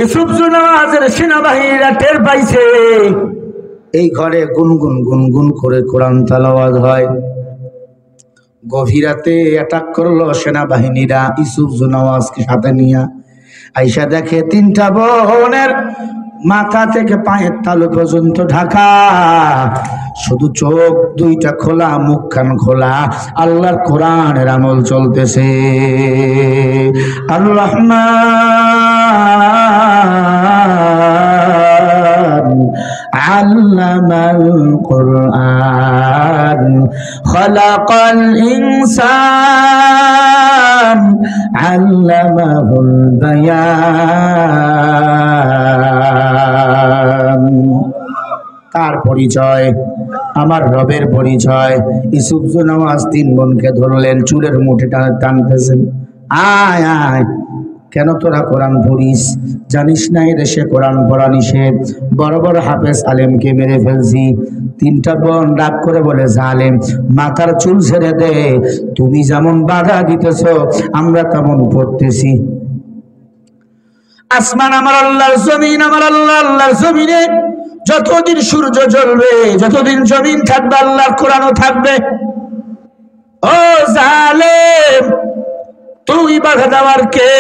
ইউসুফ নওয়াজের সেনাবাহিনীরা টের পাইছে এই ঘরে গুনগুন গুনগুন করে কোরআন তেলাওয়াত হয়। গভীর রাতে অ্যাটাক করলো সেনাবাহিনীরা ইউসুফ নওয়াজকে সাথে নিয়ে। আইসা দেখে তিনটা বোনের মাথা থেকে পায়ের তালু পর্যন্ত ঢাকা, শুধু চোখ দুইটা খোলা, মুখখান খোলা, আল্লাহর কোরআনের আমল চলতেছে। আর রহমান আল্লামাল কুরআন খালাকাল ইনসান আল্লামাহুল বায়ান। তার পরিচয়, আমার রবের পরিচয়। ইউসুফ নওয়াজ তিন বোনকে ধরলেন, চুলের মুঠে টানতেছেন, আয় আয়, কেন তোরা কোরআন পড়িস? জানিস না এই দেশে কোরআন পড়া নিষেধ? বড় বড় হাফেজ আলেমকে মেরে ফেলছি। তিনটা বোন রাগ করে বলে, জালেম, মাথার চুল ছেড়ে দে, তুমি যেমন বাধা দিতেছ আমরা তেমন পড়তেছি। আসমান আমার আল্লাহর, জমিন আমার আল্লাহ, আল্লাহর জমিনে যতদিন সূর্য জ্বলবে, যতদিন জমিন থাকবে, আল্লাহর কোরআনও থাকবে। ও জালেম, তুই বাধা দেওয়ার কে?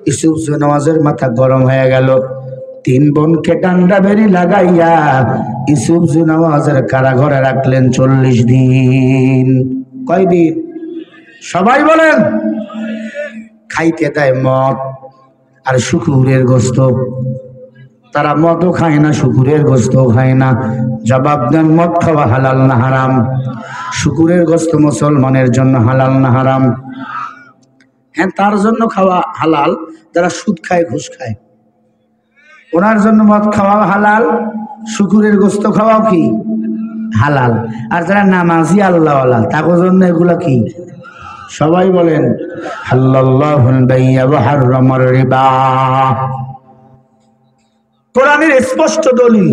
ইউসুফ নওয়াজের মাথা গরম হয়ে গেল। তিন বোনকে ডান্ডা বেরি লাগাইয়া ইউসুফ নওয়াজের কারাগারে রাখলেন 40 দিন। কয়দিন? সবাই বলেন। খাইতে দেয় মদ আর শুকুরের গোস্ত। তারা মদও খায় না, শুকুরের গোস্তও খায় না। জবাব দেন, মদ খাওয়া হালাল না হারাম? শুকুরের গোস্ত মুসলমানের জন্য হালাল না হারাম? হ্যাঁ, তার জন্য খাওয়া হালাল যারা সুদ খায়, ঘুষ খায়, ওনার জন্য মদ খাওয়া হালাল, শুকুরের গোস্ত খাওয়াও কি হালাল। আর যারা নামাজি আল্লাহওয়ালা তাদের জন্য এগুলা কি? সবাই বলেন হাল্লাল্লাহুল বাই'a ওয়া হাররামার রিবা। কোরআনের স্পষ্ট দলিল।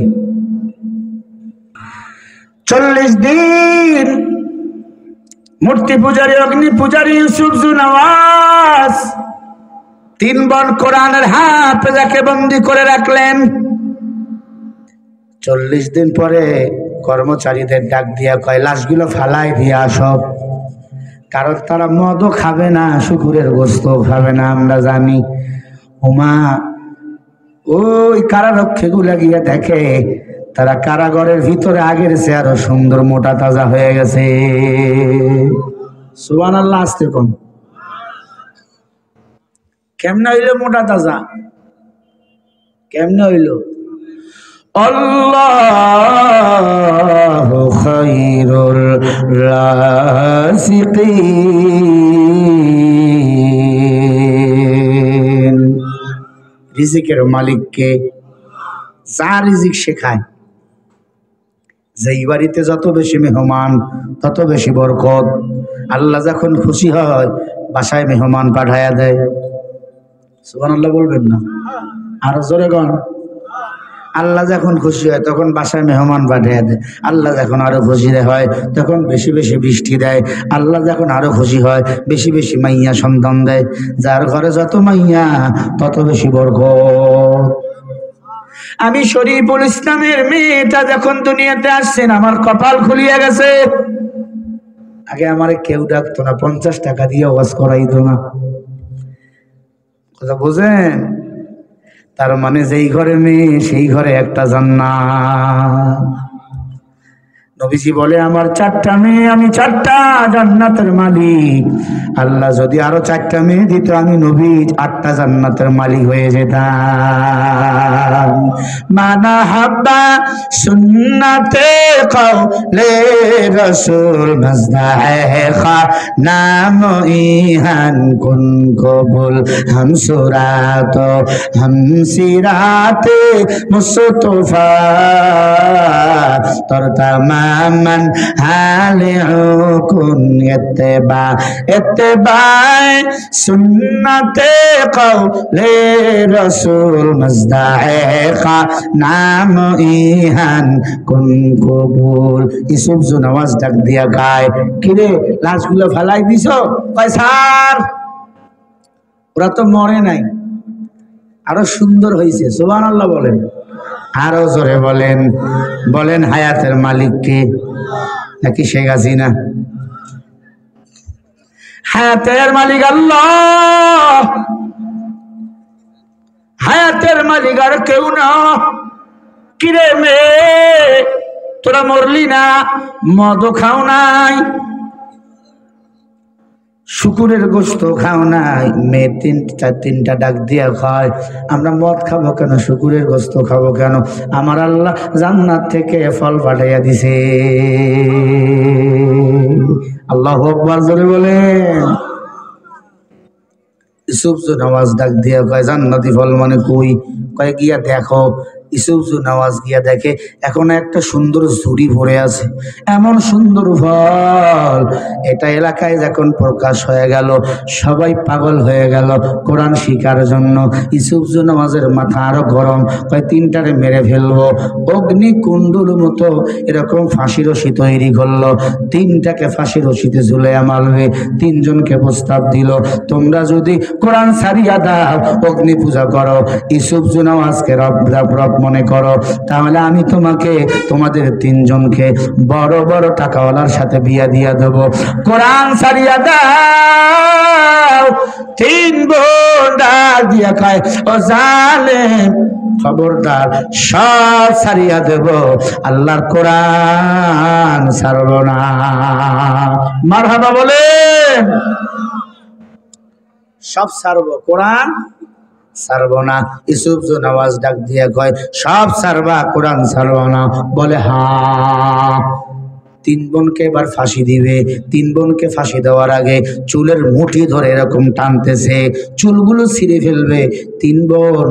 40 দিন মূর্তি পূজারী, অগ্নি পূজারী ইউসুফ নওয়াজ তিন বোন কোরআনের হাফেজাকে বন্দী করে রাখলেন। 40 দিন পরে কর্মচারীদের ডাক দিয়া কয়, লাশগুলো ফালাই দিয়া সব, কারণ তারা মদও খাবে না, শুকুরের গোস্ত খাবে না, আমরা জানি। ওমা, ওই কারারক্ষী গুলা গিয়ে দেখে তারা কারাগারের ভিতরে আগের চেয়ে আরো সুন্দর মোটা তাজা হয়ে গেছে। সুবহানাল্লাহ। আসতে কোন কেমনে হইল মোটা তাজা? কেমনে হইল? আল্লাহু খায়রুর রাযিকিন। রিজিকের মালিককে, যা রিজিক শেখায়। যেই বাড়িতে যত বেশি মেহমান তত বেশি বরকত। আল্লাহ যখন খুশি হয় বাসায় মেহমান পাঠায়া দেয়। সুবহানাল্লাহ বলবেন না? আরো জোরে গণ। আল্লাহ যখন খুশি হয় তখন বাসায় মেহমান পাঠিয়ে দেয়। আল্লাহ যখন আরো খুশি হয় তখন বেশি বেশি বৃষ্টি দেয়। আল্লাহ যখন আরো খুশি হয় বেশি বেশি মাইয়া সন্তান দেয়। যার ঘরে যত মাইয়া তত বেশি বরকত। আমি শরীফুল ইসলামের মেয়েটা যখন দুনিয়াতে আসছেন আমার কপাল খুলিয়া গেছে। আগে আমারে কেউ ডাকতো না, 50 টাকা দিয়ে ওয়াজ করাইতো না। কথা বুঝেন? তার মানে যেই ঘরে মেয়ে সেই ঘরে একটা জান্নাত। নবীজি বলে, আমার 4টা মেয়ে, আমি 4টা জান্নাতের মালিক। আল্লাহ যদি আরো 4টা মেয়ে দিত আমি নবী 8টা জান্নাতের মালিক হয়ে যেতাম। মানা হাব্বা সুন্নাতে কওলে রাসূল মজদাহে খা নাম ইহান কুন কবুল হাম সুরাত হাম সিরাতে মুস্তফা তরতামা من حال كن اتباع سنت قول رسول مزدحق نام ایهان کن قبول ইউসুফ নওয়াজ ডাক দিয়া গায়, কিরে লাশগুলো ফেলাই দিছো? কয় স্যার ওরা তো মরে নাই, আরো সুন্দর হয়েছে, সুবহানাল্লাহ বলেন। আরো জোরে বলেন, বলেন হায়াতের মালিক কে? নাকি শেখ হাসিনা? হায়াতের মালিক আল্লাহ, হায়াতের মালিক আর কেউ না। কিরে মেয়ে, তোরা মরলি না, মদ খাও নাই, শুকুরের গোস্ত খাও নাই, মেয়ে তিনটা ডাক দিয়া খায়, আমরা মদ খাবো কেন, শুকুরের গোস্ত খাবো কেন? আমার আল্লাহ জান্নাত থেকে ফল পাঠাইয়া দিছে। আল্লাহু আকবার জোরে বলেন। ইউসুফ নওয়াজ ডাক দিয়া কয় জান্নাতি ফল মানে কই? কয় গিয়া দেখো। ইউসুফ নওয়াজ গিয়া দেখে এখন একটা সুন্দর ঝুড়ি ভরে আছে, এমন সুন্দর ফল, এটা এলাকায় যখন প্রকাশ হয়ে গেল সবাই পাগল হয়ে গেল কোরআন শিখার জন্য। ইউসুফ নওয়াজের মাথা আরো গরম, কয় তিনটারে মেরে ফেলবো। অগ্নি কুণ্ডুর মতো এরকম ফাঁসি রশি তৈরি করলো, তিনটাকে ফাঁসি রশিতে ঝুলাইয়া মারবে। তিনজনকে প্রস্তাব দিল, তোমরা যদি কোরআন ছাড়িয়া দাও, অগ্নি পূজা করো, ইউসুফ নওয়াজকে রব রব মনে করো, তাহলে আমি তোমাকে তোমাদের তিনজনকে বড় বড় টাকাওয়ালার সাথে বিয়া দিয়া দেব। কোরআন ছাড়িয়া দাও। তিন বোন ডাক দিয়া কয় ও জালেম, খবরদার, সব ছাড়িয়া দেব, আল্লাহর কোরআন ছাড়ব না। মারহাবা বলেন। সব ছাড়ব, কোরআন ছাড়ব না। ইউসুফ নওয়াজ ডাক দিয়ে কয় সব ছাড়বা, কোরআন ছাড়ব না? বলে হা। তিন বোনকে এবার ফাঁসি দিবে। তিন বোনকে ফাঁসি দেওয়ার আগে চুলের মুঠি ধরে এরকম টানতেছে, চুলগুলো ছিঁড়ে ফেলবে। তিন বোন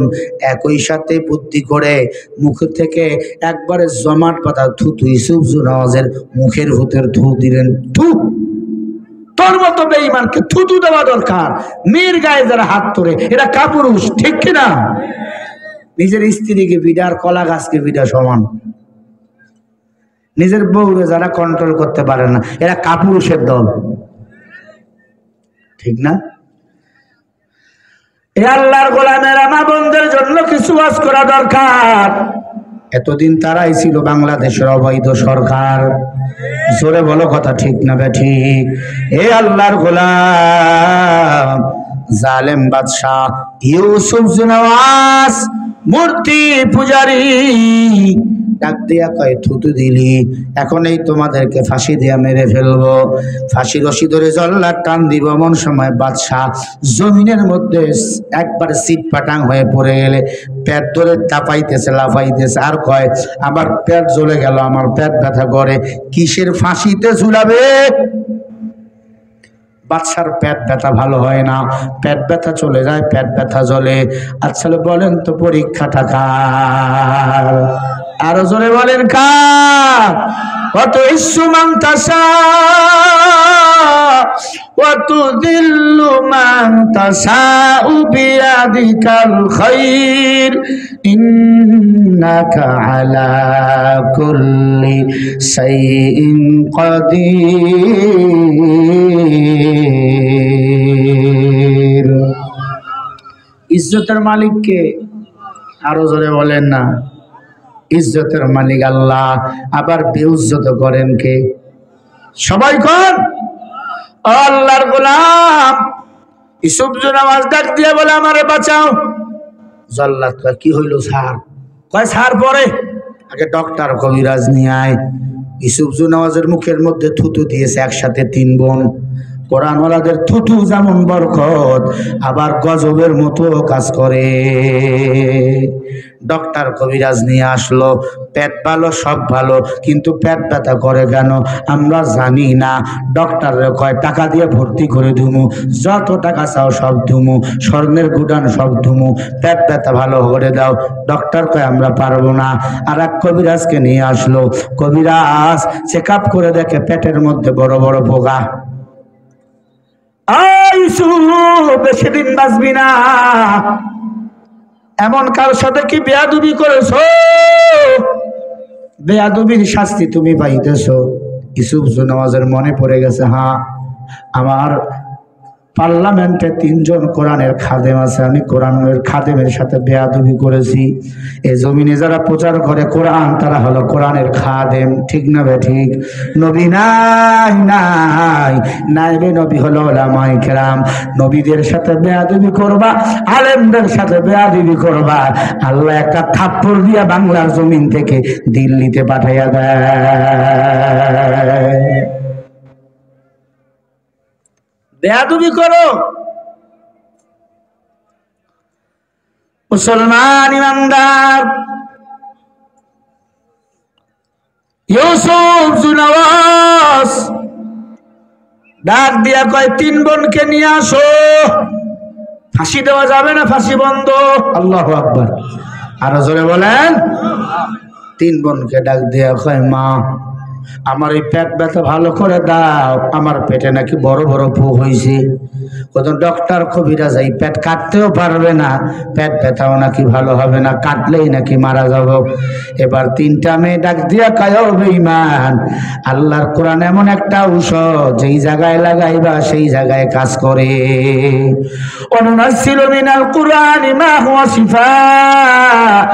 একই সাথে বুদ্ধি করে মুখ থেকে একবারে জমাট পাতা থুতু ইউসুফ নওয়াজের মুখের ভিতর থু দিলেন। থু, তোর মতো বেঈমানকে থুতু দেওয়া দরকার। মেয়ের গায়ে যারা হাত তোরে এরা কাপুরুষ, ঠিক কিনা? নিজের স্ত্রীকে বিডা আর কলা গাছকে বিডা সমান। নিজের বউরে যারা কন্ট্রোল করতে পারে না এরা কাপুরুষের দল, ঠিক না? এ আল্লাহর গোলামের মা বোনদের জন্য কিছু ওয়াজ করা দরকার। এতদিন তারাই ছিল বাংলাদেশের অবৈধ সরকার। জোরে বলো কথা ঠিক না বেঠিক? এ আল্লাহর গোলাম জালেম বাদশাহ ইউসুফ নওয়াজ মূর্তি পূজারি ডাক দিয়া কয় থুতু দিলি, এখন এই তোমাদেরকে ফাঁসি দিয়া মেরে ফেলবো। ফাঁসি রশি ধরে জল্লাদ টান দিব, এমন সময় বাদশাহ জমিনের মধ্যে একবারে সিট পাটাং হয়ে পড়ে গেলে পেট ধরে তাপাইতেছে, লাফাইতেছে, আর কয় আমার পেট জ্বলে গেল, আমার পেট ব্যথা করে। কিসের ফাঁসিতে ঝুলাবে? বাদশার পেট ব্যথা ভালো হয় না, পেট ব্যথা চলে যায়, পেট ব্যথা জ্বলে। আচ্ছা বলেন তো পরীক্ষাটা কার? আরো জোরে বলেন কার? কত ইসুমান তাসা ওয়াতুযিল্লু মান তাশাউ বিয়াদিকাল খায়র ইন্নাকা আলা কুল্লি শাইইন কাদির। ইজ্জতের মালিক কে? আরো জোরে বলেন না। ইজ্জতের মালিক আল্লাহ। আবার বেইজ্জত করেন কে? সবাই কোন? আল্লাহর গোলাম ইউসুফ নওয়াজ ডাক দিয়া বলে আমারে বাঁচাও। জল্লাদ কয় কি হইল স্যার? কয় স্যার পরে আগে ডক্টর কবিরাজ নিয়ে আয়। ইউসুফ নওয়াজের মুখের মধ্যে থুতু দিয়েছে একসাথে তিন বোন। কোরআনওয়ালাদের থুতু যেমন বরকত, আবার গজবের মতো কাজ করে। ডক্টর কবিরাজ নিয়ে আসলো, পেট ভালো, সব ভালো, কিন্তু পেট ব্যথা করে কেন আমরা জানি না। ডক্টরের কয় টাকা দিয়ে ভর্তি করে ধুমু, যত টাকা চাও সব ধুমু, স্বর্ণের গুদান সব ধুমু, পেট ব্যথা ভালো করে দাও। ডক্টর কয় আমরা পারবো না। আর এক কবিরাজকে নিয়ে আসলো, কবিরাজ চেক আপ করে দেখে পেটের মধ্যে বড় বড় পোকা। বেশি দিন বাঁচবি না। এমন কার সাথে কি বেয়াদবি করেছো? বেয়াদবির শাস্তি তুমি পাইতেছো। ইউসুফ নওয়াজের মনে পড়ে গেছে, হ্যাঁ আমার পার্লামেন্টে 3 জন কোরআনের খাদেম আছে, আমি কোরআনের খাদেমের সাথে বেয়াদবি করেছি। এই জমিনে যারা প্রচার করে কোরআন তারা হলো কোরআনের খাদেম, ঠিক না বে ঠিক? নবী নাই নাই নাইবে নবী হলো উলামায়ে কেরাম। নবীদের সাথে বেয়াদবি করবা, আলেমদের সাথে বেয়াদবি করবা, আল্লাহ একটা থাপ্পড় দিয়া বাংলার জমিন থেকে দিল্লিতে পাঠাইয়া দেয়। বেয়াদবি করো মুসলমান ইমানদার। ইউসুফ জুনওয়াজ ডাক দিয়া কয় 3 বোনকে নিয়ে আসো। ফাঁসি দেওয়া যাবে না, ফাঁসি বন্ধ। আল্লাহু আকবার, আরো জোরে বলেন। 3 বোনকে ডাক দিয়া কয় মা আমার এই পেট ব্যথা ভালো করে দাও, আমার পেটে নাকি বড় বড় পু হয়েছে। কত ডক্টর কবিরাজ এই পেট কাটতেও পারবে না, পেট ব্যথাও নাকি ভালো হবে না, কাটলেই নাকি মারা যাব। এবার 3টা মেয়ে ডাক দিয়া কয় ও বেঈমান, আল্লাহর কোরআন এমন একটা ঔষধ যেই জায়গায় লাগাইবা সেই জায়গায় কাজ করে। অনুনাসিলু মিনাল কুরআনি মা হুয়া শিফাউ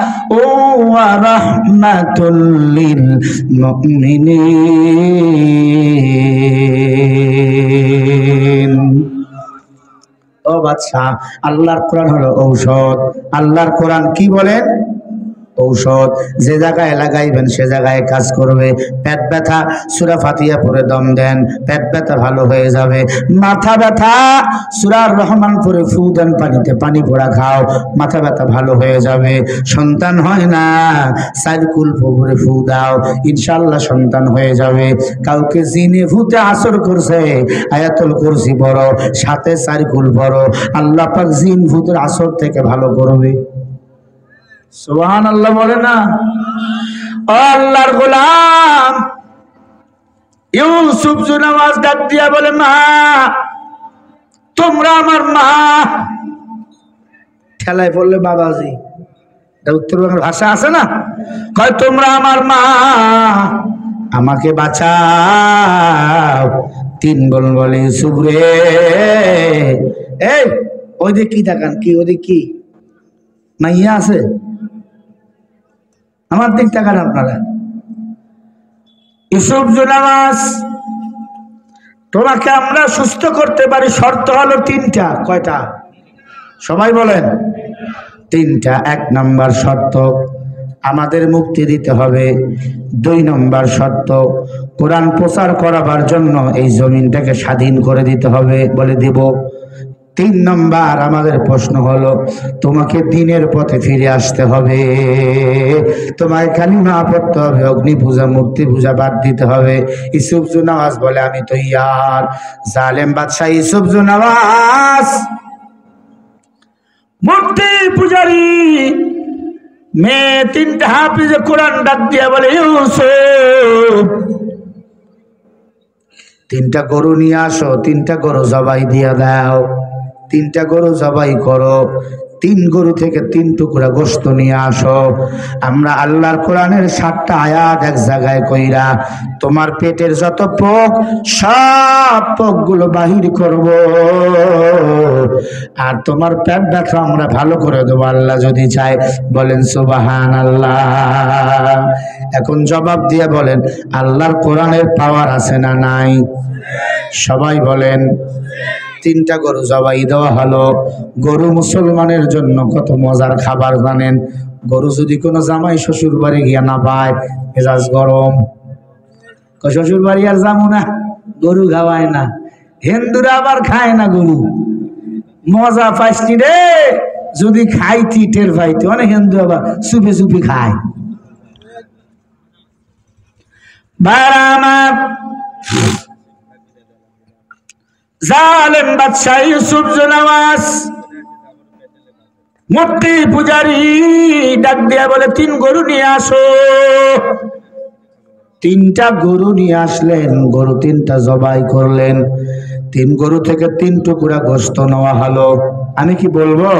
ওয়া রাহমাতুল লিল মুমিনিন। ও বাদশা, আল্লাহর কোরআন হলো ঔষধ। আল্লাহর কোরআন কি বলেন? ঔষধ। যে জায়গায় লাগাইবেন সে জায়গায় কাজ করবে। পেট ব্যথা সূরা ফাতিহা পড়ে দম দেন, পেট ব্যথা ভালো হয়ে যাবে। মাথা ব্যথা সূরা রহমান পড়ে ফু দেন, পানিতে পানি পড়া খাও, মাথা ব্যথা ভালো হয়ে যাবে। সন্তান হয় না, সাইকুল পড়ে ফু দাও, ইনশাআল্লাহ সন্তান হয়ে যাবে। কাউকে জিনে ভূতে আসর করছে, আয়াতুল কুরসি পড়ো, সাথে সাইকুল পড়ো, আল্লাহ পাক জিন ভূতের আসর থেকে ভালো করবে। সুবহানাল্লাহ বলে না? আল্লাহর গোলাম ইউসুফ জুনওয়াজ ডাক দিয়া বলে মা তোমরা আমার মা। ঠেলায় পড়লে বাবাজি, উত্তরবঙ্গের ভাষা আছে না, কয় তোমরা আমার মা, আমাকে বাঁচাও। 3 বোন বলে ইউসুফ রে, এই ওই দিক কি দেখান, কি ওদিক কি মাইয়া আছে? আমার দিক তাকান আপনারা। ইউসুফ জুনওয়াজ, তোমাকে আমরা সুস্থ করতে পারি, শর্ত হলো 3টা। কয়টা? সবাই বলেন। 3টা। 1 নম্বর শর্ত, আমাদের মুক্তি দিতে হবে। 2 নম্বর শর্ত, কোরআন প্রচার করাবার জন্য এই জমিনটাকে স্বাধীন করে দিতে হবে। বলে দিব। 3 নম্বর আমাদের প্রশ্ন হলো তোমাকে দ্বীনের পথে ফিরে আসতে হবে, তোমায় কালিমা পড়তে হবে, অগ্নি পূজা মূর্তি পূজা বাদ দিতে হবে। ইউসুফ জুনওয়াজ বলে আমি তো ইয়ার। জালেম বাদশা ইউসুফ জুনওয়াজ মূর্তি পূজারি মেয়ে 3টা হাফিজে কোরআন ডাক দিয়া বলে ইউসুফ 3টা গরু নিয়ে আসো, 3টা গরু জবাই দিয়া দাও, 3টা গরু জবাই করো, 3 গরু থেকে 3 টুকরা গোশত নিয়ে আসো। আমরা আল্লাহর কোরআনের 7টা আয়াত এক জায়গায় কইরা তোমার পেটের যত পোক সব পোকগুলো বাহির করব, আর তোমার পেট ব্যথা আমরা ভালো করে দেবো আল্লাহ যদি চায়। বলেন সুবহানাল্লাহ। এখন জবাব দিয়ে বলেন আল্লাহর কোরআনের পাওয়ার আছে না নাই? সবাই বলেন। 3টা গরু জবাই দেওয়া হলো। গরু মুসলমানের জন্য কত মজার খাবার জানেন? গরু যদি কোনো জামাই শ্বশুর বাড়ি গিয়া না পায়, মেজাজ গরম, শ্বশুর বাড়ি আর যাবো না, গরু খাওয়ায় না। হিন্দুরা আবার খায় না গরু, মজা পাইছি রে, যদি খাইতি টের পাইতি। অনেক হিন্দু আবার চুপি চুপি খায়। ভাইরা আমার, জালেম বাদশা ইউসুফ জুনওয়াজ মূর্তি পূজারি ডাক দিয়া বলে 3 গরু নিয়ে আসো। 3টা গরু নিয়ে আসলেন, গরু 3টা জবাই করলেন, 3 গরু থেকে 3 টুকরা গোশত নেওয়া হলো। আমি কি বলবো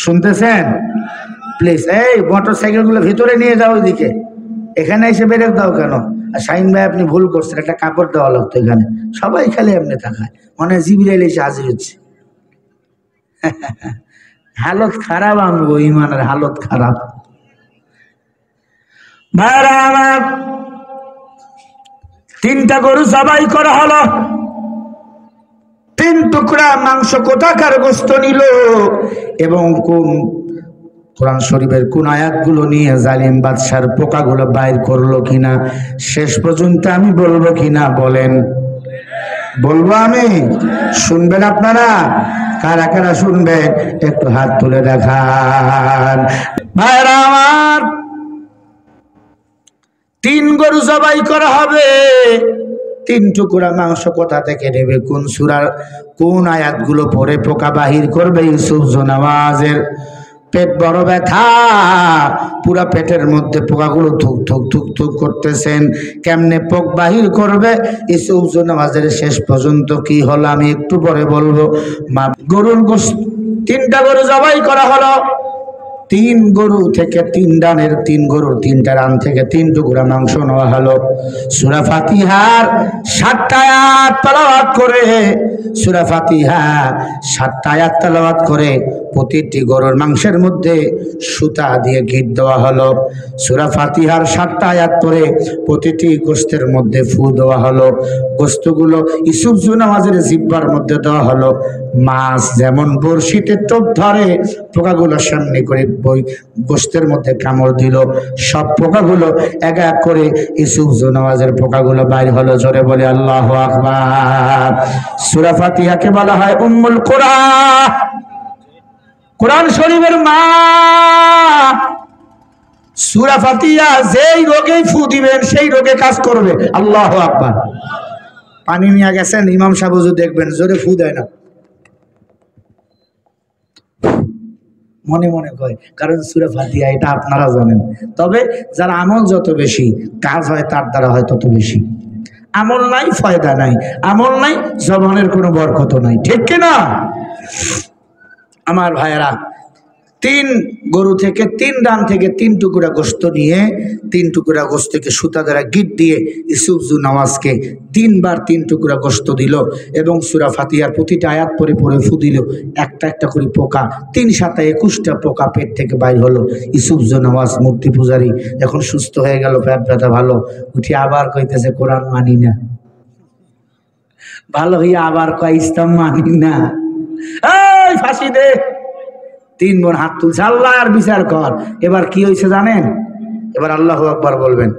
শুনতেছেন? প্লিজ এই মোটরসাইকেল গুলো ভিতরে নিয়ে যাও, ওইদিকে, এখানে এসে বেরেক দাও কেন? আর শাহিন ভাই আপনি ভুল করছেন, একটা কাপড় দেওয়া লাগতো এখানে। সবাই খালি এমনি তাকায়, মানে জিবরাইল এসে হাজির হচ্ছে। হালত খারাপ, আমগো ইমানের হালত খারাপ। ভাইরা আমার, 3টা গরু জবাই করা হলো, 3 টুকরা মাংস কোথাকার গোশত নিল এবং কোন কোরআন শরীফের কোন আয়াতগুলো নিয়ে জালিম বাদশার পোকাগুলো বাইর করলো কিনা, শেষ পর্যন্ত আমি বলবো কিনা বলেন? বলবো আমি, শুনবেন আপনারা? কারা কারা শুনবেন একটু হাত তুলে দেখান। ভাইরা আমার, 3 গরু জবাই করা হবে, 3 টুকরা মাংস কোথা থেকে নেবে, কোন সূরার কোন আয়াতগুলো পড়ে পোকা বাহির করবে? ইউসুফ নামাজের পেট বড় ব্যথা, পুরা পেটের মধ্যে পোকাগুলো থুক থুক থুক থুক করতেছেন, কেমনে পোক বাহির করবে? ইউসুফ নামাজের শেষ পর্যন্ত কি হলো আমি একটু পরে বলবো। গরুর গোশত 3টা গরু জবাই করা হলো, 3 গরু থেকে 3 রানের, 3 গরুর 3টা রান থেকে 3 টুকরা মাংস নেওয়া হলো। সূরা ফাতিহার 7টা আয়াত তেলাওয়াত করে, সূরা ফাতিহা 7টা আয়াত তেলাওয়াত করে প্রতিটি গরুর মাংসের মধ্যে সুতা দিয়ে গিট দেওয়া হলো। সূরা ফাতিহার 7টা আয়াত পরে প্রতিটি গোশতের মধ্যে ফু দেওয়া হলো। গোশতগুলো ইউসুফ নামাজের জিহ্বার মধ্যে দেওয়া হলো। মাছ যেমন বড়শিতে টোপ ধরে, পোকাগুলো সামনে করে বই গোশতের মধ্যে কামড় দিল, সব পোকাগুলো এক এক করে ইউসুফ নামাজের পোকাগুলো বাইর হলো। জোরে বলে আল্লাহু আকবার। সূরা ফাতিহাকে বলা হয় উম্মুল কুরআন, কোরআন শরীফের মা। সূরা ফাতিহা যেই রোগে ফু দিবেন সেই রোগে কাজ করবে। আল্লাহু আকবার। পানি নিয়ে গেছেন, ইমাম সাহেব হুজুর দেখবেন জোরে ফু দেয় না, মনে মনে কয়, কারণ সূরা ফাতিহা এটা আপনারা জানেন। তবে যার আমল যত বেশি কাজ হয় তার দ্বারা হয় তত বেশি। আমল নাই ফায়দা নাই, আমল নাই জবানের কোনো বরকত নাই, ঠিক কিনা? আমার ভাইয়েরা, 3 গরু থেকে 3 রান থেকে 3 টুকরা গোশত নিয়ে 3 টুকরা গোশতকে সুতা দ্বারা গিট দিয়ে ইউসুফ নামাজকে 3 বার 3 টুকরা গোশত দিল এবং সূরা ফাতিহার প্রতিটা আয়াত পরে পরে ফু দিল। একটা একটা করে পোকা, 3 7 21টা পোকা পেট থেকে বাইর হলো। ইউসুফ নামাজ মূর্তি পূজারী এখন সুস্থ হয়ে গেল, পেট ব্যথা ভালো, উঠে আবার কইতেছে কোরআন মানি না। ভালো হইয়া আবার কয় ইসলাম মানি না। এই ফাঁসি দে। 3 বোন হাত তুলছে, আল্লাহ আর বিচার কর। এবার কি হয়েছে জানেন? এবার আল্লাহু আকবার বলবেন।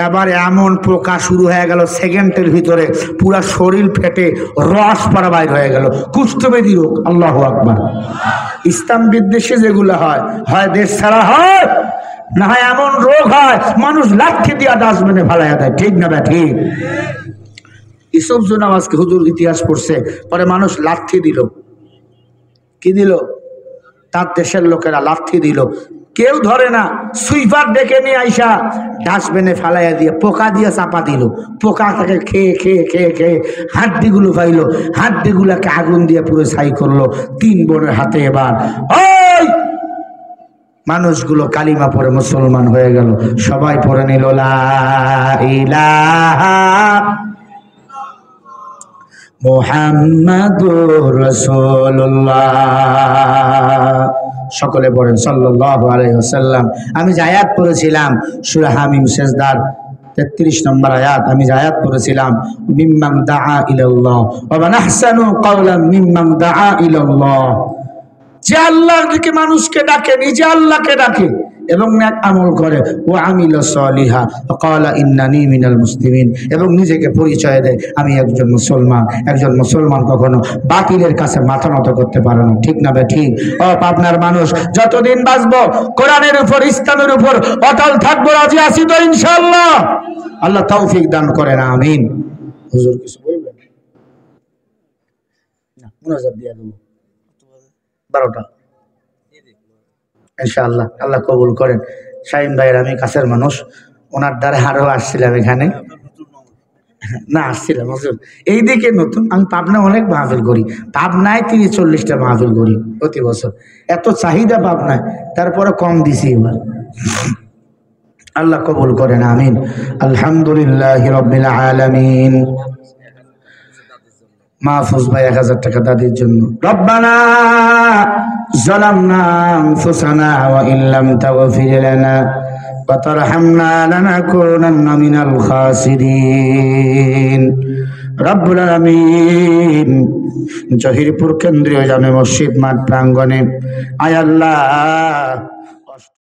এবার এমন পোকা শুরু হয়ে গেল, সেকেন্ডের ভিতরে পুরা শরীর ফেটে রস পড়া বাইর হয়ে গেল, কুষ্ঠবেদী রোগ। আল্লাহু আকবার। ইসলাম বিদ্বেষে যেগুলো হয়, হয় দেশ ছাড়া হয়, না হয় এমন রোগ হয় মানুষ লাঠি দিয়া ডাস্টবিনে ফালাইয়া দেয়, ঠিক না? ঠিক। ইউসুফ নামাজকে হুজুর ইতিহাস পড়ছে, পরে মানুষ লাঠি দিল। কি দিল? তার দেশের লোকেরা লাঠি দিল, কেউ ধরে না। সুইপার ডেকে নিয়ে আইসা ডাস্টবিনে ফালাইয়া দিয়ে পোকা দিয়ে চাপা দিল। পোকা তাকে খেয়ে খেয়ে খেয়ে খেয়ে হাড্ডিগুলো পাইলো, হাড্ডিগুলাকে আগুন দিয়ে পুরো ছাই করলো। 3 বোনের হাতে এবার ওই মানুষগুলো কালিমা পড়ে মুসলমান হয়ে গেল। সবাই পড়ে নিল লা ইলাহা মুহাম্মাদুর রাসূলুল্লাহ। সকলে পড়েন সাল্লাল্লাহু আলাইহি ওয়াসাল্লাম। আমি যে আয়াত পড়েছিলাম সূরা হামিম সেজদার 33 নম্বর আয়াত, আমি যে আয়াত পড়েছিলাম মিম্মান দাআ ইলাল্লাহ ওয়া মান আহসানু কাওলাম মিম্মান দাআ ইলাল্লাহ, যে আল্লাহর দিকে মানুষকে ডাকে, নিজে আল্লাহকে ডাকে এবং নেক আমল করে, ও আমিলা সালিহা ক্বালা ইন্নানি মিনাল মুসলিমিন, এবং নিজেকে পরিচয় দেয় আমি একজন মুসলমান। একজন মুসলমান কখনো বাতিলের কাছে মাথা নত করতে পারে না, ঠিক না? ঠিক। ও আপনার মানুষ, যতদিন বাঁচবো কোরআনের উপর, ইসলামের উপর অটল থাকবো, রাজি আছি তো ইনশাআল্লাহ? আল্লাহ তৌফিক দান করেন, আমিন। হুজুর কিছু বলবেন না? মুনাজাত দিয়ে দেবো 12টা ইনশাআল্লাহ, আল্লাহ কবুল করেন। শাহিন ভাইয়ের আমি কাছের মানুষ, ওনার দ্বারা আরো আসছিলাম এখানে, না আসছিলাম হুজুর এইদিকে নতুন। আমি পাবনা অনেক মাহফিল করি, পাবনায় 30-40টা মাহফিল করি প্রতি বছর। এত চাহিদা পাবনায়, তারপরে কম দিছি এবার। আল্লাহ কবুল করেন, আমিন। আলহামদুলিল্লাহি রাব্বিল আলামিন। মাহফুজ ভাই 1000 টাকা দাদির জন্য। রব্বানা যালামনা আনফুসানা ওয়া ইল্লাম তাগফির লানা ওয়া তারহামনা লানাকুনান্না মিনাল খাসিরিন। রব্বুল আলামিন, জহিরপুর কেন্দ্রীয় জামে মসজিদ মাঠ প্রাঙ্গণে আয় আল্লাহ